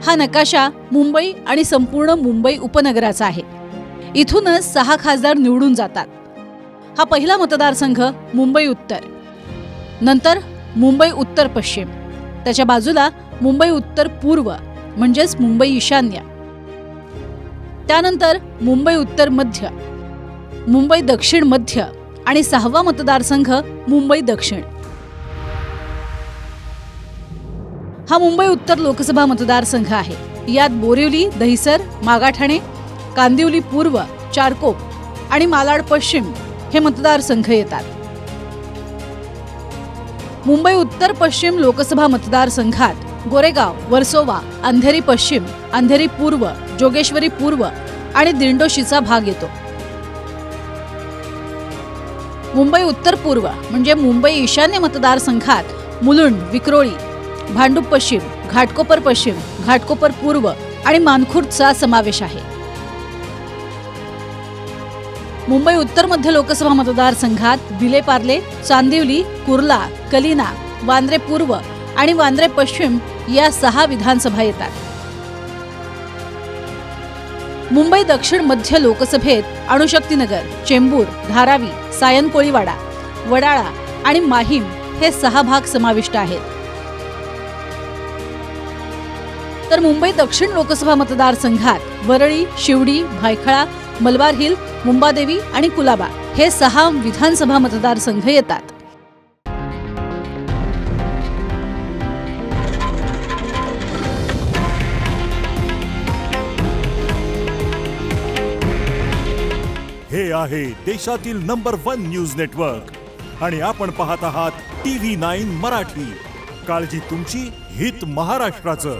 हा नकाशा मुंबई आणि संपूर्ण मुंबई उपनगराचा आहे। इथूनच 6 खासदार निवडून जातात। हा पहिला मतदारसंघ मुंबई उत्तर, नंतर मुंबई उत्तर पश्चिम, त्याच्या बाजूला मुंबई उत्तर पूर्व म्हणजेच मुंबई ईशान्य, त्यानंतर मुंबई उत्तर मध्य, मुंबई दक्षिण मध्य आणि 6वा मतदारसंघ मुंबई दक्षिण। हा मुंबई उत्तर लोकसभा मतदारसंघ आहे। यात बोरिवली, दहिसर, मागाठाणे, कांदिवली पूर्व, चारकोप आणि मालाड पश्चिम हे मतदारसंघ येतात। मुंबई उत्तर पश्चिम लोकसभा मतदारसंघात गोरेगाव, वर्सोवा, अंधेरी पश्चिम, अंधेरी पूर्व, जोगेश्वरी पूर्व आणि दिंडोशीचा भाग येतो। मुंबई उत्तर पूर्व म्हणजे मुंबई ईशान्य मतदारसंघात मुलुंड, विक्रोळी, भांडूप पश्चिम, घाटकोपर पश्चिम, घाटकोपर पूर्व आणि मानखुर्दचा समावेश आहे। मुंबई उत्तर मध्य लोकसभा मतदारसंघात विलेपार्ले, चांदिवली, कुर्ला, कलिना, वांद्रे पूर्व आणि वांद्रे पश्चिम या 6 विधानसभा येतात। मुंबई दक्षिण मध्य लोकसभेत अणुशक्तीनगर, चेंबूर, धारावी, सायन कोळीवाडा, वडाळा आणि माहीम हे 6 भाग समाविष्ट आहेत। तर मुंबई दक्षिण लोकसभा मतदारसंघात वरळी, शिवडी, भायखळा, मलबार हिल, मुंबादेवी आणि कुलाबा हे 6 विधानसभा मतदारसंघ येतात। हे आहे देशातील नंबर 1 न्यूज नेटवर्क आणि आपण पाहत आहात TV9 मराठी। काळजी तुमची, हित महाराष्ट्राचं।